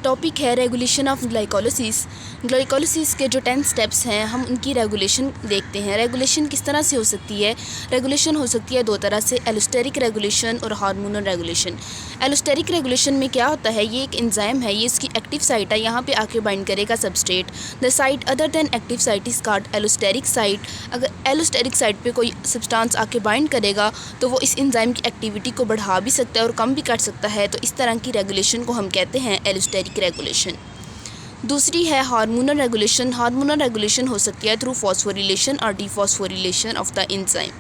Topic है regulation of glycolysis. Glycolysis के जो 10 स्टेप्स हैं हम उनकी रेगुलेशन देखते हैं। रेगुलेशन किस तरह से हो सकती है? रेगुलेशन हो सकती है दो तरह से, एलोस्टेरिक रेगुलेशन और हार्मोनल रेगुलेशन। एलोस्टेरिक रेगुलेशन में क्या होता है, ये एक एंजाइम है, ये इसकी एक्टिव साइट है, यहाँ पे आके बाइंड करेगा substrate. The site other than active site is called allosteric site. अगर एलोस्टेरिक साइट पे कोई सब्सटेंस आके बाइंड करेगा तो वो इस एंजाइम की एक्टिविटी को बढ़ा भी सकता है और कम भी कर सकता है। तो इस तरह की रेगुलेशन को हम कहते हैं एलोस्टेरिक रेगुलेशन। दूसरी है हार्मोनल रेगुलेशन। हार्मोनल रेगुलेशन हो सकती है थ्रू फॉस्फोरिलेशन और डीफॉस्फोरिलेशन ऑफ द एंजाइम।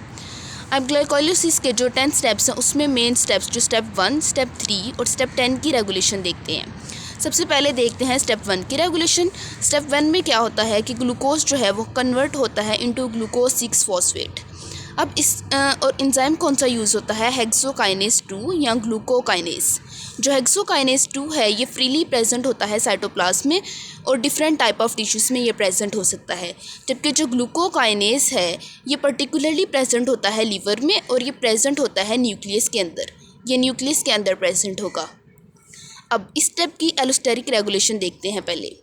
अब ग्लाइकोलिसिस के जो 10 स्टेप्स हैं उसमें मेन स्टेप्स जो स्टेप 1, स्टेप 3 और स्टेप 10 की रेगुलेशन देखते हैं। सबसे पहले देखते हैं स्टेप 1 की रेगुलेशन। स्टेप 1 में क्या होता है कि ग्लूकोज जो है वो कन्वर्ट होता है इनटू ग्लूकोज 6 फॉस्फेट। अब इस और एंजाइम कौन सा यूज़ होता है, हेक्सोकाइनेज 2 या ग्लूकोकाइनेज। जो हेक्सोकाइनेज 2 है ये फ्रीली प्रेजेंट होता है साइटोप्लाज्म में और डिफरेंट टाइप ऑफ टिश्यूज़ में ये प्रेजेंट हो सकता है। जबकि जो ग्लूकोकाइनेज है ये पर्टिकुलरली प्रेजेंट होता है लीवर में और ये प्रेजेंट होता है न्यूक्लियस के अंदर। ये न्यूक्लियस के अंदर प्रेजेंट होगा। अब इस स्टेप की एलोस्टेरिक रेगुलेशन देखते हैं पहले।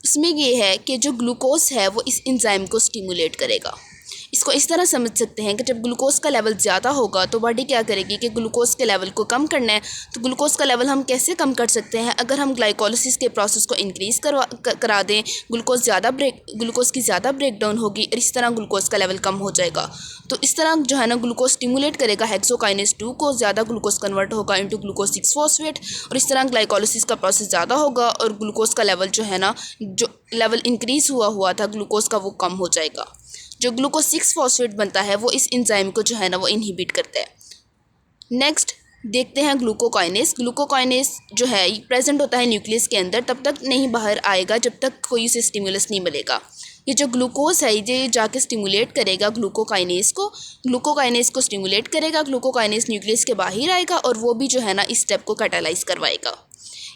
उसमें ये है कि जो ग्लूकोज है वो इस एंजाइम को स्टिमुलेट करेगा। इसको इस तरह समझ सकते हैं कि जब ग्लूकोज का लेवल ज़्यादा होगा तो बॉडी क्या करेगी कि ग्लूकोज के लेवल को कम करना है। तो ग्लूकोज का लेवल हम कैसे कम कर सकते हैं? अगर हम ग्लाइकोलिसिस के प्रोसेस को इंक्रीज़ करा दें, ग्लूकोज की ज़्यादा ब्रेकडाउन होगी और इस तरह ग्लूकोज का लेवल कम हो जाएगा। तो इस तरह जो है ना ग्लूकोज स्टिमुलेट करेगा हेक्सोकाइनेज 2 को, ज़्यादा ग्लूकोज कन्वर्ट होगा इंटू ग्लूकोज 6 फॉस्फेट और इस तरह ग्लाइकोलिसिस का प्रोसेस ज़्यादा होगा और ग्लूकोज का लेवल जो है ना, जो लेवल इंक्रीज़ हुआ था ग्लूकोज का, वो कम हो जाएगा। जो ग्लूकोज 6 फॉस्फेट बनता है वो इस एंजाइम को जो है ना वो इनहिबिट करता है। नेक्स्ट देखते हैं ग्लूकोकाइनेज। ग्लूकोकाइनेज जो है ये प्रेजेंट होता है न्यूक्लियस के अंदर, तब तक नहीं बाहर आएगा जब तक कोई उसे स्टिमुलस नहीं मिलेगा। ये जो ग्लूकोज है ये जाके स्टिमुलेट करेगा ग्लूकोकाइनेज को स्टिमुलेट करेगा। ग्लूकोकाइनेज न्यूक्लियस के बाहर आएगा और वो भी जो है ना इस स्टेप को कैटालाइज करवाएगा।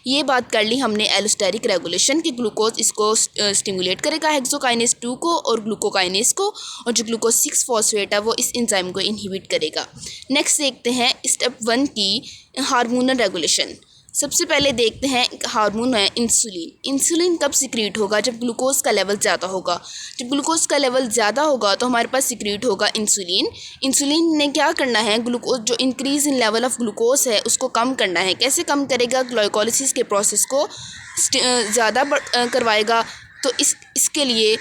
ये बात कर ली हमने एलोस्टेरिक रेगुलेशन की, ग्लूकोज इसको स्टिमुलेट करेगा हेक्सोकाइनेज 2 को और ग्लूकोकाइनेज को, और जो ग्लूकोज 6 फॉस्फेट है वो इस एंजाइम को इनहिबिट करेगा। नेक्स्ट देखते हैं स्टेप 1 की हार्मोनल रेगुलेशन। सबसे पहले देखते हैं हार्मोन है इंसुलिन। इंसुलिन कब सिक्रीट होगा? जब ग्लूकोज का लेवल ज़्यादा होगा। जब ग्लूकोज का लेवल ज़्यादा होगा तो हमारे पास सिक्रीट होगा इंसुलिन। इंसुलिन ने क्या करना है, ग्लूकोज जो increase in level of glucose है उसको कम करना है। कैसे कम करेगा? ग्लाइकोलिसिस के प्रोसेस को ज़्यादा करवाएगा। तो इसके लिए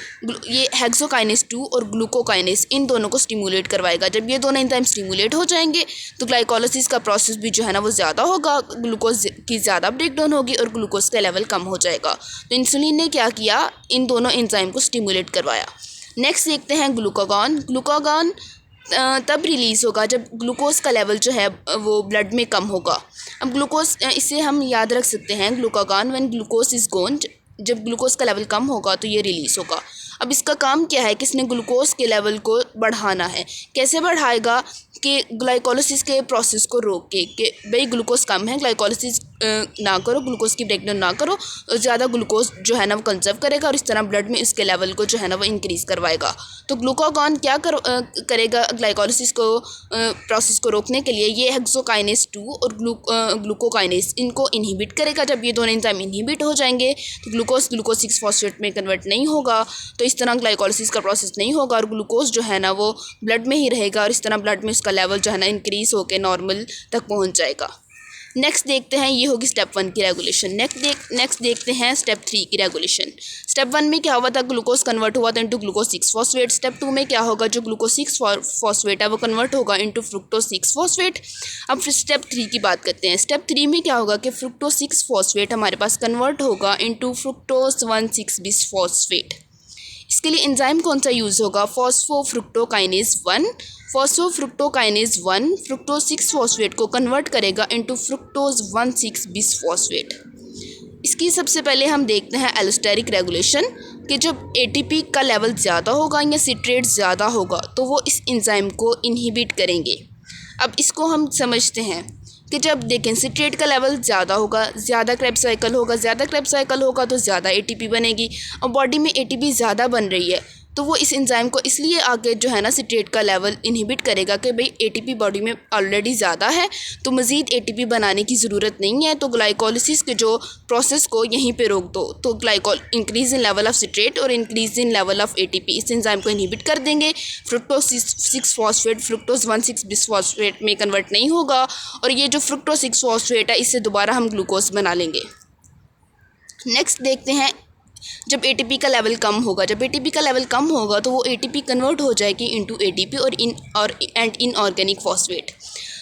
ये हेक्सोकाइनेज 2 और ग्लूकोकाइनेज इन दोनों को स्टिमुलेट करवाएगा। जब ये दोनों एंजाइम स्टिमुलेट हो जाएंगे तो ग्लाइकोलिसिस का प्रोसेस भी जो है ना वो ज़्यादा होगा, ग्लूकोज की ज़्यादा ब्रेकडाउन होगी और ग्लूकोज का लेवल कम हो जाएगा। तो इंसुलिन ने क्या किया, इन दोनों एंजाइम को स्टिमुलेट करवाया। नेक्स्ट देखते हैं ग्लूकागॉन। ग्लूकागॉन तब रिलीज़ होगा जब ग्लूकोज का लेवल जो है वो ब्लड में कम होगा। अब ग्लूकोज, इसे हम याद रख सकते हैं, glucagon when glucose is gonna, जब ग्लूकोज का लेवल कम होगा तो ये रिलीज़ होगा। अब इसका काम क्या है कि इसने ग्लूकोज के लेवल को बढ़ाना है। कैसे बढ़ाएगा कि ग्लाइकोलिसिस के प्रोसेस को रोक के कि भाई ग्लूकोज कम है, ग्लाइकोलिसिस ना करो, ग्लूकोज की ब्रेकडाउन ना करो, ज़्यादा ग्लूकोज जो है ना वो कंजर्व करेगा और इस तरह ब्लड में इसके लेवल को जो है ना वो इंक्रीज़ करवाएगा। तो ग्लूकागॉन क्या करेगा ग्लाइकोलिसिस को प्रोसेस को रोकने के लिए, ये हेक्सोकाइनेज 2 और ग्लूकोकाइनेज इनको इनहिबिट करेगा। जब ये दोनों एंजाइम इनहिबिट हो जाएंगे तो ग्लूकोज 6 फॉस्फेट में कन्वर्ट नहीं होगा, तो इस तरह ग्लाइकोलिसिस का प्रोसेस नहीं होगा और ग्लूकोज जो है ना वो ब्लड में ही रहेगा और इस तरह ब्लड में उसका लेवल जो है ना इंक्रीज़ होकर नॉर्मल तक पहुंच जाएगा। नेक्स्ट देखते हैं, ये होगी स्टेप 1 की रेगुलेशन। नेक्स्ट देखते हैं स्टेप 3 की रेगुलेशन। स्टेप 1 में क्या हुआ था, ग्लूकोज कन्वर्ट हुआ था इंटू ग्लूकोज 6 फॉस्फेट। स्टेप 2 में क्या होगा, जो ग्लूकोज 6 फॉस्फेट है वो कन्वर्ट होगा इंटू फ्रुक्टोज 6 फॉस्फेट। अब फिर स्टेप 3 की बात करते हैं। स्टेप 3 में क्या होगा कि फ्रुक्टोज 6 फॉस्फेट हमारे पास कन्वर्ट होगा इंटू फ्रुक्टोज 1,6 बिस फॉस्फेट। इसके लिए एंजाइम कौन सा यूज़ होगा, फॉस्फोफ्रुक्टोकाइनेज 1। फॉस्फोफ्रुक्टोकाइनेज 1 फ्रुक्टोज 6 फॉस्फेट को कन्वर्ट करेगा इंटू फ्रुक्टोज 1,6 बिस फॉस्फेट। इसकी सबसे पहले हम देखते हैं एलोस्टेरिक रेगुलेशन कि जब एटीपी का लेवल ज़्यादा होगा या सिट्रेट ज़्यादा होगा तो वो इस एंजाइम को इनहिबिट करेंगे। अब इसको हम समझते हैं कि जब देखें सिट्रेट का लेवल ज़्यादा होगा, ज़्यादा क्रेब्स साइकिल होगा तो ज़्यादा एटीपी बनेगी और बॉडी में एटीपी ज़्यादा बन रही है तो वो इस एंजाइम को इसलिए आगे जो है ना सिट्रेट का लेवल इनहिबिट करेगा कि भाई एटीपी बॉडी में ऑलरेडी ज़्यादा है, तो मज़ीद एटीपी बनाने की ज़रूरत नहीं है, तो ग्लाइकोलिसिस के जो प्रोसेस को यहीं पे रोक दो। तो glycol increase in level of citrate और increase in level of ATP इस एंजाइम को इनहिबिट कर देंगे। Fructose 6 phosphate fructose 1,6 bis phosphate में कन्वर्ट नहीं होगा और ये जो फ्रुक्टोज 6 फॉस्फेट है इससे दोबारा हम ग्लूकोज बना लेंगे। नेक्स्ट देखते हैं, जब एटीपी का लेवल कम होगा, जब एटीपी का लेवल कम होगा तो वो एटीपी कन्वर्ट हो जाएगी इनटू एटीपी और इनऑर्गेनिक फॉस्फेट।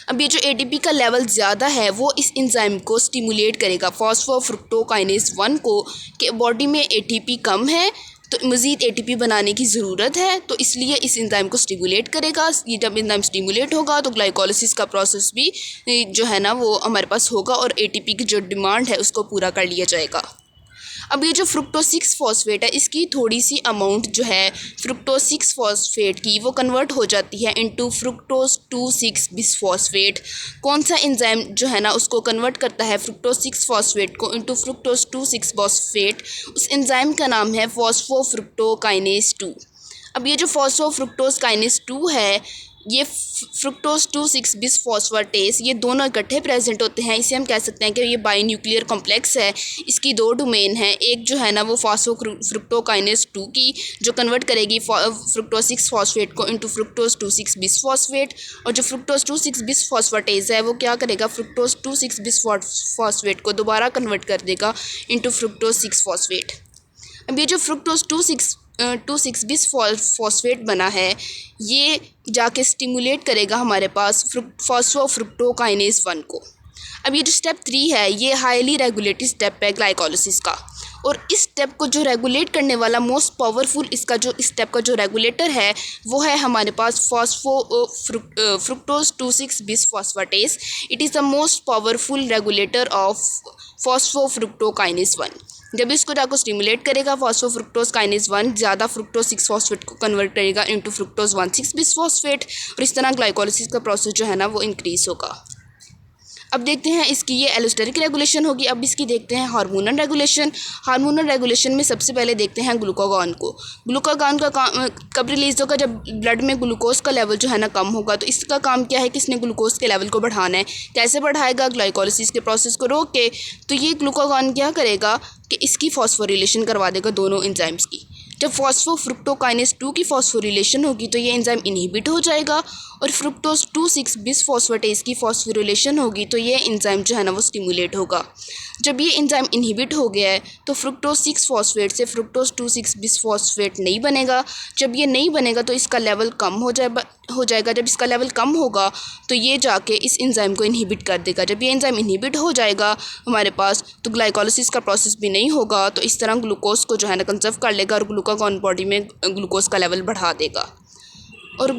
अब ये जो एटीपी का लेवल ज़्यादा है वो इस एंजाइम को स्टिमुलेट करेगा फॉस्फोफ्रुक्टोकाइनेज 1 को, कि बॉडी में एटीपी कम है तो मज़ीद एटीपी बनाने की ज़रूरत है, तो इसलिए इस एंजाइम को स्टिमुलेट करेगा। ये जब एंजाइम स्टिमुलेट होगा तो ग्लाइकोलिसिस का प्रोसेस भी जो है ना वो हमारे पास होगा और एटीपी की जो डिमांड है उसको पूरा कर लिया जाएगा। अब ये जो फ्रुक्टोज 6 फॉस्फेट है इसकी थोड़ी सी अमाउंट जो है फ्रुक्टोज 6 फॉस्फेट की वो कन्वर्ट हो जाती है इनटू फ्रुक्टोज 2,6 बिस फॉस्फेट। कौन सा एंजाइम जो है ना उसको कन्वर्ट करता है फ्रुक्टोज 6 फॉस्फेट को इनटू फ्रुक्टोज 2,6 फॉस्फेट? उस एंजाइम का नाम है फॉस्फोफ्रुक्टोकाइनेज 2। अब ये जो फॉस्फोफ्रुक्टोकाइनेज 2 है ये फ्रुक्टोज 2,6 बिस फॉस्फेटेस ये दोनों इकट्ठे प्रेजेंट होते हैं। इसे हम कह सकते हैं कि ये बाई न्यूक्लियर कॉम्प्लेक्स है। इसकी दो डोमेन है, एक जो है ना वो फॉस्फोफ्रुक्टोकाइनेज 2 की जो कन्वर्ट करेगी फ्रुक्टोज 6 फॉस्फेट को इनटू फ्रुक्टोज 2,6 बिस फॉस्फेट, और जो फ्रुक्टोज 2,6 बिस फॉस्फेटेस है वो क्या करेगा फ्रुक्टोज 2,6 बिस फॉस्फेट को दोबारा कन्वर्ट कर देगा इनटू फ्रुक्टोज 6 फॉस्फेट। अब ये जो फ्रुक्टोज 2,6 बिस फॉस्फेट बना है ये जाके स्टिमुलेट करेगा हमारे पास फॉस्फोफ्रुक्टोकाइनेज 1 को। अब ये जो स्टेप 3 है ये हाईली रेगुलेटेड स्टेप है ग्लाइकोलिसिस का, और इस स्टेप को जो रेगुलेट करने वाला मोस्ट पावरफुल इसका जो स्टेप का जो रेगुलेटर है वो है हमारे पास फ्रुक्टोज 2,6 बिस phosphatase. It is the most powerful regulator of phosphofructokinase 1। जब इसको जाकर स्टिमुलेट करेगा फॉस्फोफ्रुक्टोकाइनेज 1 ज़्यादा फ्रुक्टोज 6 फॉस्फेट को कन्वर्ट करेगा इनटू फ्रुक्टोज 1,6 बिस फॉस्फेट, और इस तरह ग्लाइकोलिसिस का प्रोसेस जो है ना वो इंक्रीज़ होगा। अब देखते हैं इसकी ये एलोस्टेरिक रेगुलेशन होगी। अब इसकी देखते हैं हार्मोनल रेगुलेशन। हार्मोनल रेगुलेशन में सबसे पहले देखते हैं ग्लूकागॉन को। ग्लूकागॉन का काम कब रिलीज़ होगा? जब ब्लड में ग्लूकोज का लेवल जो है ना कम होगा। तो इसका काम क्या है कि इसने ग्लूकोज के लेवल को बढ़ाना है। कैसे बढ़ाएगा? ग्लाइकोलिसिस के प्रोसेस को रोक के। तो ये ग्लूकागॉन क्या करेगा कि इसकी फॉस्फोरिलेशन करवा देगा दोनों एंजाइम्स की। जब फॉस्फोफ्रुक्टोकाइनेज 2 की फॉस्फोरिलेशन होगी तो ये एंजाइम इनहिबिट हो जाएगा, और फ्रुक्टोज 2,6 बिस फॉस्फेटेस की फॉस्फोरिलेशन होगी तो ये एंजाइम जो है ना वो स्टिमुलेट होगा। जब ये एंजाइम इनहिबिट हो गया है तो फ्रुक्टोज 6 फॉस्फेट से फ्रुक्टोज 2,6 बिस फॉस्फेट नहीं बनेगा। जब ये नहीं बनेगा तो इसका लेवल कम हो जाएगा। जब इसका लेवल कम होगा तो ये जाके इस एंजाइम को इनहिबिट कर देगा। जब ये एंजाइम इनहिबिट हो जाएगा हमारे पास तो ग्लाइकोलिसिस का प्रोसेस भी नहीं होगा, तो इस तरह ग्लूकोज को जो है ना कंजर्व कर लेगा और ग्लूकागॉन बॉडी में ग्लूकोज का लेवल बढ़ा देगा। और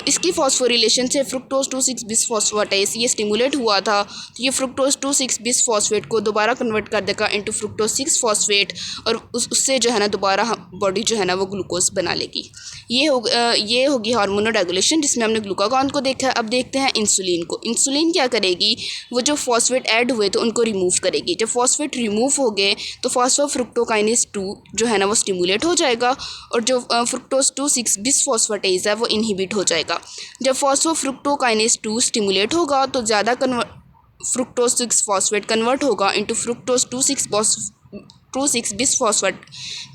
इसकी फॉस्फोरिलेशन से फ्रुक्टोज 2,6 बिस फॉस्फेटेस ये स्टिमुलेट हुआ था, तो ये फ्रुक्टोज 2,6 बिस फॉस्फेट को दोबारा कन्वर्ट कर देगा इनटू फ्रुक्टोज 6 फॉस्फेट, और उससे जो है ना दोबारा बॉडी जो है ना वो ग्लूकोज बना लेगी। ये होगी हार्मोनल रेगुलेशन जिसमें हमने ग्लूकागॉन को देखा। अब देखते हैं इंसुलिन को। इंसुलिन क्या करेगी? वो जो फॉस्फेट ऐड हुए तो उनको रिमूव करेगी। जब फॉस्फेट रिमूव हो गए तो फॉस्फोफ्रुक्टोकाइनेज 2 जो है ना वो स्टिमुलेट हो जाएगा, और जो फ्रुक्टोज 2,6 बिस फॉस्फेटेस है वो इनहिबिट हो जाएगा। जब फॉस्फोफ्रुक्टोकाइनेज 2 स्टिमुलेट होगा तो ज़्यादा फ्रुक्टोज 6 फॉस्फेट कन्वर्ट होगा इनटू फ्रुक्टोज 2,6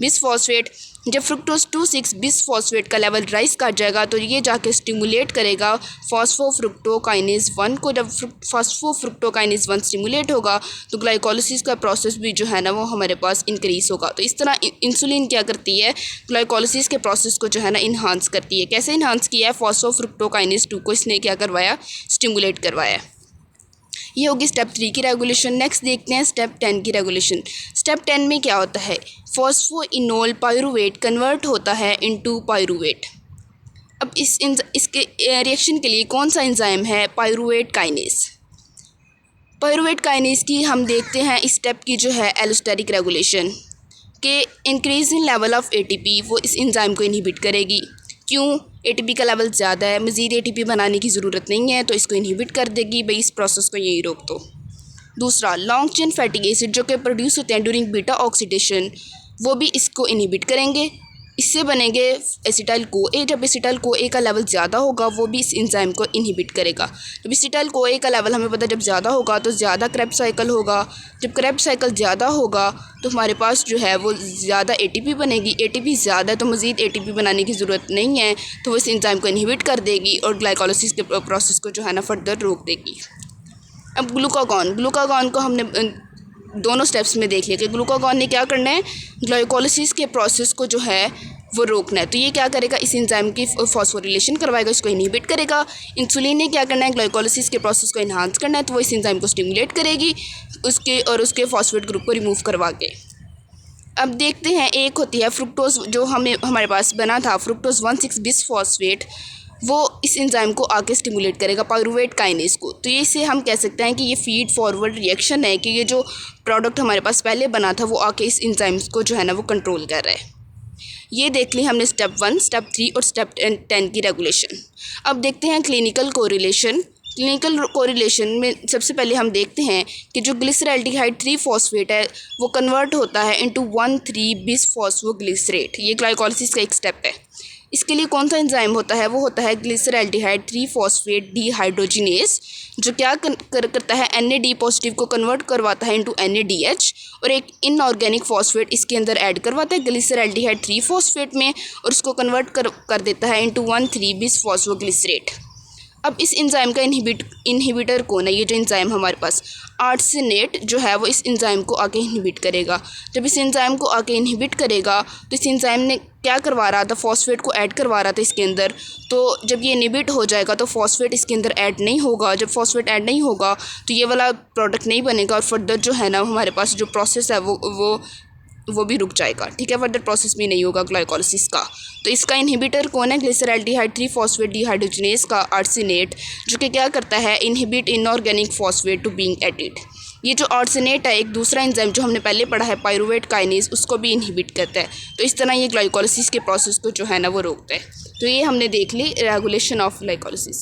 बिस फॉस्फेट। जब फ्रुक्टोज 2,6 बिस फॉस्फेट का लेवल राइज कर जाएगा तो ये जाके स्टिमुलेट करेगा फॉस्फोफ्रुक्टोकाइनेज 1 को। जब फॉस्फोफ्रुक्टोकाइनेज 1 स्टिमुलेट होगा तो ग्लाइकोलिसिस का प्रोसेस भी जो है ना वो हमारे पास इंक्रीज़ होगा। तो इस तरह इंसुलिन क्या करती है? ग्लाइकोलिसिस के प्रोसेस को जो है ना इन्हांस करती है। कैसे इन्हांस किया है? फॉस्फोफ्रुक्टोकाइनेज 2 को इसने क्या करवाया? स्टिमुलेट करवाया। ये होगी स्टेप 3 की रेगुलेशन। नेक्स्ट देखते हैं स्टेप 10 की रेगुलेशन। स्टेप 10 में क्या होता है? फॉस्फोइनोल पायरुवेट कन्वर्ट होता है इनटू पायरुवेट। अब इसके रिएक्शन के लिए कौन सा एंजाइम है? Pyruvate kinase. पायरुवेट काइनेज की हम देखते हैं इस स्टेप की जो है एलोस्टेरिक रेगुलेशन के increase in level of ATP वो इस एंजाइम को इनहिबिट करेगी। क्यों? एटीपी का लेवल ज़्यादा है, मज़ीद एटीपी बनाने की ज़रूरत नहीं है, तो इसको इनहिबिट कर देगी। भाई इस प्रोसेस को यही रोक दो। दूसरा, लॉन्ग चेन फैटी एसिड जो कि प्रोड्यूस होते हैं ड्यूरिंग बीटा ऑक्सीडेशन वो भी इसको इनहिबिट करेंगे। इससे बनेंगे एसिटाइल को ए। जब एसिटाइल को ए का लेवल ज़्यादा होगा वो भी इस एंजाइम को इनहिबिट करेगा। जब एसिटाइल को ए का लेवल हमें पता है जब ज़्यादा होगा तो ज़्यादा क्रेब्स साइकिल होगा। जब क्रेब्स साइकिल ज़्यादा होगा तो हमारे पास जो है वो ज़्यादा एटीपी बनेगी। एटीपी ज़्यादा है तो मज़ीद एटीपी बनाने की ज़रूरत नहीं है, तो वो इस एंजाइम को इनहिबिट कर देगी और ग्लाइकोलाइसिस के प्रोसेस को जो है ना फर्दर रोक देगी। अब ग्लूकागॉन को हमने दोनों स्टेप्स में देख लिया कि ग्लूकागॉन ने क्या करना है, ग्लाइकोलाइसिस के प्रोसेस को जो है वो रोकना है। तो ये क्या करेगा, इस एंजाइम की फॉस्फोरिलेशन करवाएगा, इसको इनहिबिट करेगा। इंसुलिन ने क्या करना है, ग्लाइकोलाइसिस के प्रोसेस को इन्हांस करना है, तो वो इस एंजाइम को स्टिमुलेट करेगी उसके फॉस्फेट ग्रुप को रिमूव करवा के। अब देखते हैं, एक होती है फ्रुक्टोज, जो हमारे पास बना था फ्रुक्टोज 1,6 बिसफॉस्फेट, वो इस एंजाइम को आके स्टिमुलेट करेगा पाइरूवेट काइनेज को। तो ये इसे हम कह सकते हैं कि ये फीड फॉरवर्ड रिएक्शन है कि ये जो प्रोडक्ट हमारे पास पहले बना था वो आके इस एंजाइम्स को जो है ना वो कंट्रोल कर रहा है। ये देख ली हमने स्टेप 1, स्टेप 3 और स्टेप 10 की रेगुलेशन। अब देखते हैं क्लिनिकल कोरिलेशन। क्लिनिकल कोरिलेशन में सबसे पहले हम देखते हैं कि जो ग्लिसरैल्डिहाइड 3-फॉस्फेट है वो कन्वर्ट होता है इनटू 1,3-बिसफॉस्फोग्लिसरेट। ये ग्लाइकोलाइसिस का एक स्टेप है। इसके लिए कौन सा एंजाइम होता है, वो होता है ग्लिसरैल्डिहाइड 3-फॉस्फेट डिहाइड्रोजिनेज, जो क्या करता है, NAD पॉजिटिव को कन्वर्ट करवाता है इनटू NADH और एक इनऑर्गेनिक फॉस्फेट इसके अंदर ऐड करवाता है ग्लिसरैल्डिहाइड 3-फॉस्फेट में और उसको कन्वर्ट कर देता है इनटू 1,3-बिसफॉस्फोग्लिसरेट। अब इस एंजाइम का इनहिबिटर कौन है, ये जो एंजाइम हमारे पास आर्सेनेट जो है वो इस एंजाइम को आके इनहिबिट करेगा। जब इस एंजाइम को आके इनहिबिट करेगा तो इस एंजाइम ने क्या करवा रहा था, फॉस्फेट को ऐड करवा रहा था इसके अंदर। तो जब ये इनहिबिट हो जाएगा तो फॉस्फेट इसके अंदर ऐड नहीं होगा। जब फॉस्फेट ऐड नहीं होगा तो ये वाला प्रोडक्ट नहीं बनेगा और फर्दर जो है ना हमारे पास जो प्रोसेस है वो भी रुक जाएगा। ठीक है, फर्दर प्रोसेस भी नहीं होगा ग्लाइकोलाइसिस का। तो इसका इनहिबिटर कौन है, ग्लिसरैल्डिहाइड 3-फॉस्फेट डिहाइड्रोजिनेज का आर्सेनेट, जो कि क्या करता है, inhibit inorganic phosphate to being added. ये जो आर्सेनेट है एक दूसरा एंजाइम जो हमने पहले पढ़ा है पाइरूवेट काइनेज, उसको भी इनहिबिट करता है। तो इस तरह ये ग्लाइकोलाइसिस के प्रोसेस को जो है ना वो रोकता है। तो ये हमने देख ली रेगुलेशन ऑफ ग्लाइकोलाइसिस।